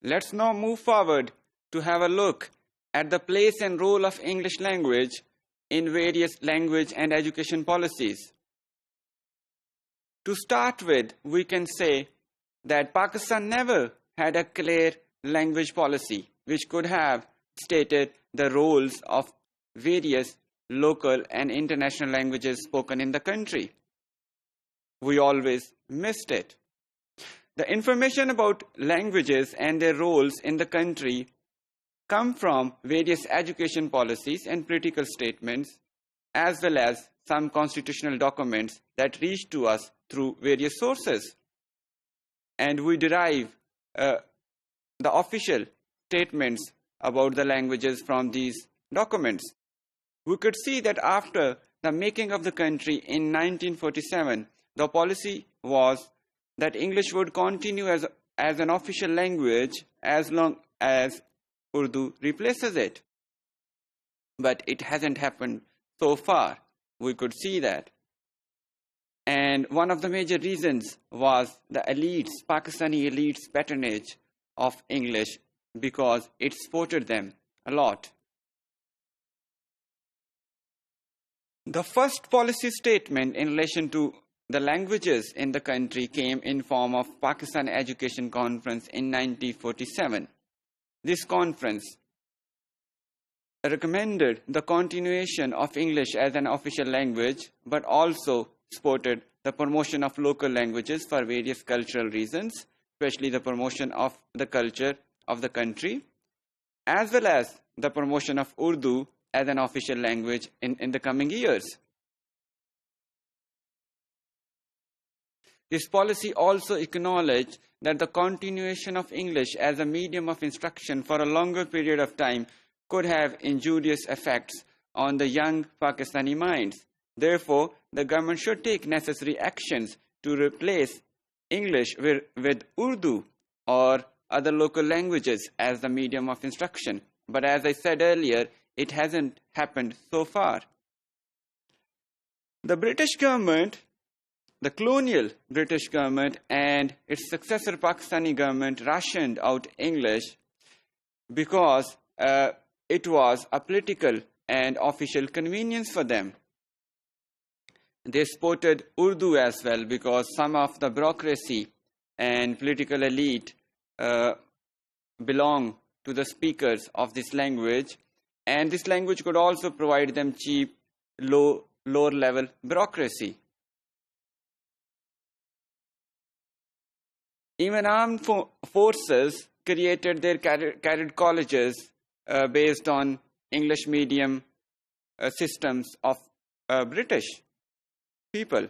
Let's now move forward to have a look at the place and role of English language in various language and education policies. To start with, we can say that Pakistan never had a clear language policy which could have stated the roles of various local and international languages spoken in the country. We always missed it. The information about languages and their roles in the country come from various education policies and political statements, as well as some constitutional documents that reach to us through various sources. And we derive the official statements about the languages from these documents. We could see that after the making of the country in 1947, the policy was that English would continue as an official language as long as Urdu replaces it. But it hasn't happened so far. We could see that. And one of the major reasons was the elites, Pakistani elites' patronage of English, because it supported them a lot. The first policy statement in relation to the languages in the country came in form of Pakistan Education Conference in 1947. This conference recommended the continuation of English as an official language, but also supported the promotion of local languages for various cultural reasons, especially the promotion of the culture of the country, as well as the promotion of Urdu as an official language in the coming years. This policy also acknowledged that the continuation of English as a medium of instruction for a longer period of time could have injurious effects on the young Pakistani minds. Therefore, the government should take necessary actions to replace English with Urdu or other local languages as the medium of instruction. But as I said earlier, it hasn't happened so far. The British government, the colonial British government, and its successor Pakistani government rationed out English because it was a political and official convenience for them. They supported Urdu as well because some of the bureaucracy and political elite belong to the speakers of this language, and this language could also provide them cheap, lower level bureaucracy. Even armed forces created their cadet colleges based on English medium systems of British people.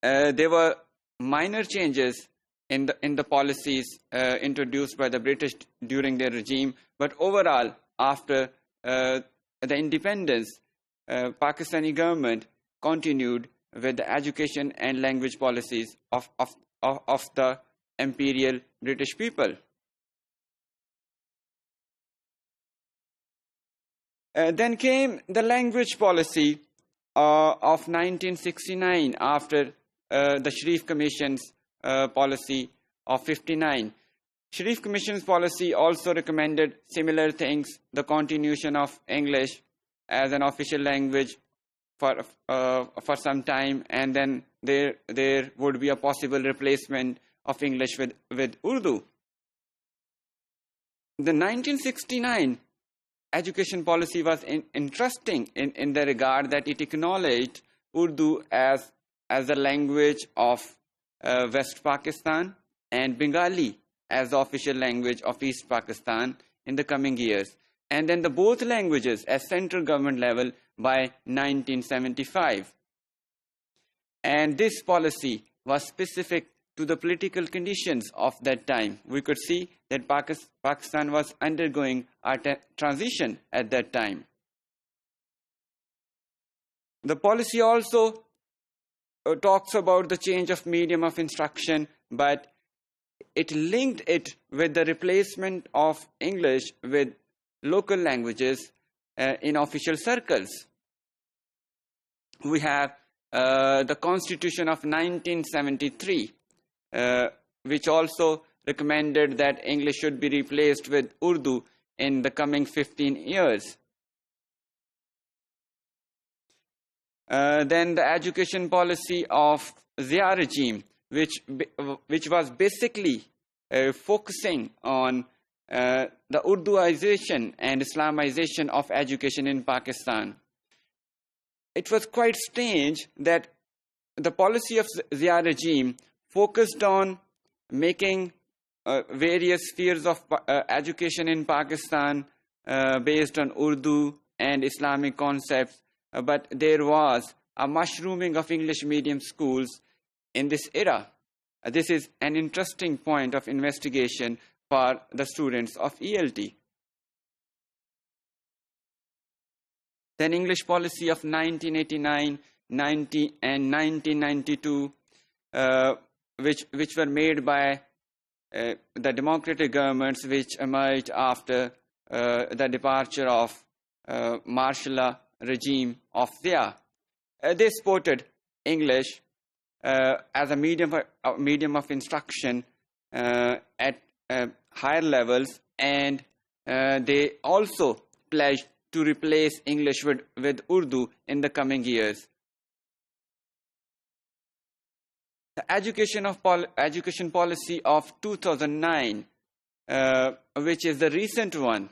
There were minor changes in the policies introduced by the British during their regime, but overall, after the independence, Pakistani government continued with the education and language policies of the imperial British people. Then came the language policy of 1969 after the Sharif Commission's policy of 59. Sharif Commission's policy also recommended similar things, the continuation of English as an official language for some time, and then there would be a possible replacement of English with Urdu. The 1969 education policy was interesting in the regard that it acknowledged Urdu as a language of West Pakistan and Bengali as the official language of East Pakistan in the coming years, and then the both languages at central government level by 1975. And this policy was specific to the political conditions of that time. We could see that Pakistan was undergoing a transition at that time. The policy also talks about the change of medium of instruction, but it linked it with the replacement of English with local languages in official circles. We have the Constitution of 1973, which also recommended that English should be replaced with Urdu in the coming 15 years. Then the education policy of Zia regime, which was basically focusing on the Urduization and Islamization of education in Pakistan. It was quite strange that the policy of Zia regime focused on making various spheres of education in Pakistan based on Urdu and Islamic concepts, but there was a mushrooming of English medium schools in this era. This is an interesting point of investigation for the students of ELT. Then English policy of 1989, 90 and 1992, which were made by the democratic governments which emerged after the departure of martial law regime of Zia. They supported English as a medium of instruction at higher levels, and they also pledged to replace English with Urdu in the coming years. The education policy of 2009, which is the recent one,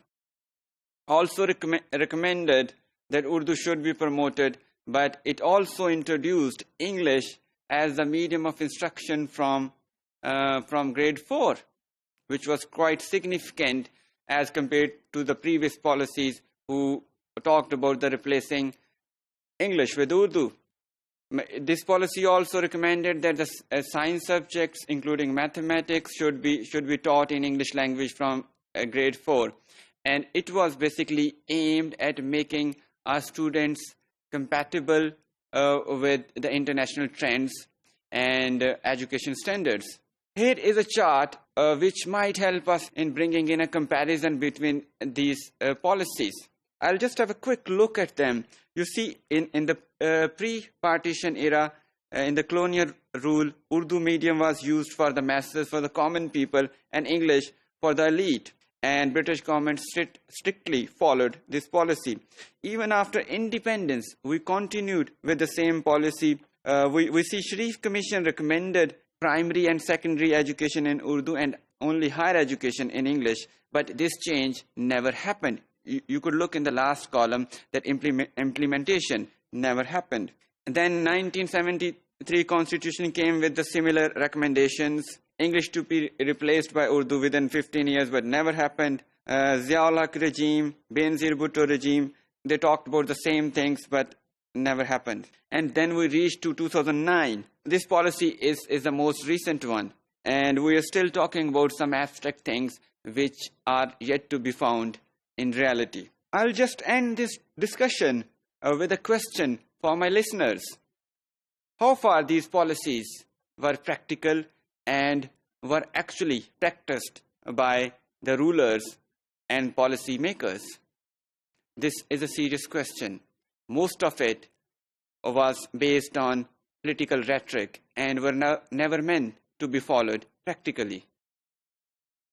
also recommended that Urdu should be promoted, but it also introduced English as the medium of instruction from grade 4, which was quite significant as compared to the previous policies who talked about the replacing English with Urdu. This policy also recommended that the science subjects, including mathematics, should be taught in English language from grade 4. And it was basically aimed at making our students compatible with the international trends and education standards. Here is a chart which might help us in bringing in a comparison between these policies. I'll just have a quick look at them. You see, in the pre-partition era, in the colonial rule, Urdu medium was used for the masses, for the common people, and English for the elite. And British government strictly followed this policy. Even after independence, we continued with the same policy. We see Sharif Commission recommended primary and secondary education in Urdu and only higher education in English, but this change never happened. You could look in the last column that implementation never happened. And then 1973 Constitution came with the similar recommendations. English to be replaced by Urdu within 15 years, but never happened. Ziaul Haq regime, Benazir Bhutto regime, they talked about the same things, but never happened. And then we reached to 2009. This policy is the most recent one. And we are still talking about some abstract things which are yet to be found in reality. I'll just end this discussion with a question for my listeners. How far these policies were practical and were actually practiced by the rulers and policy makers? This is a serious question. Most of it was based on political rhetoric and were never meant to be followed practically.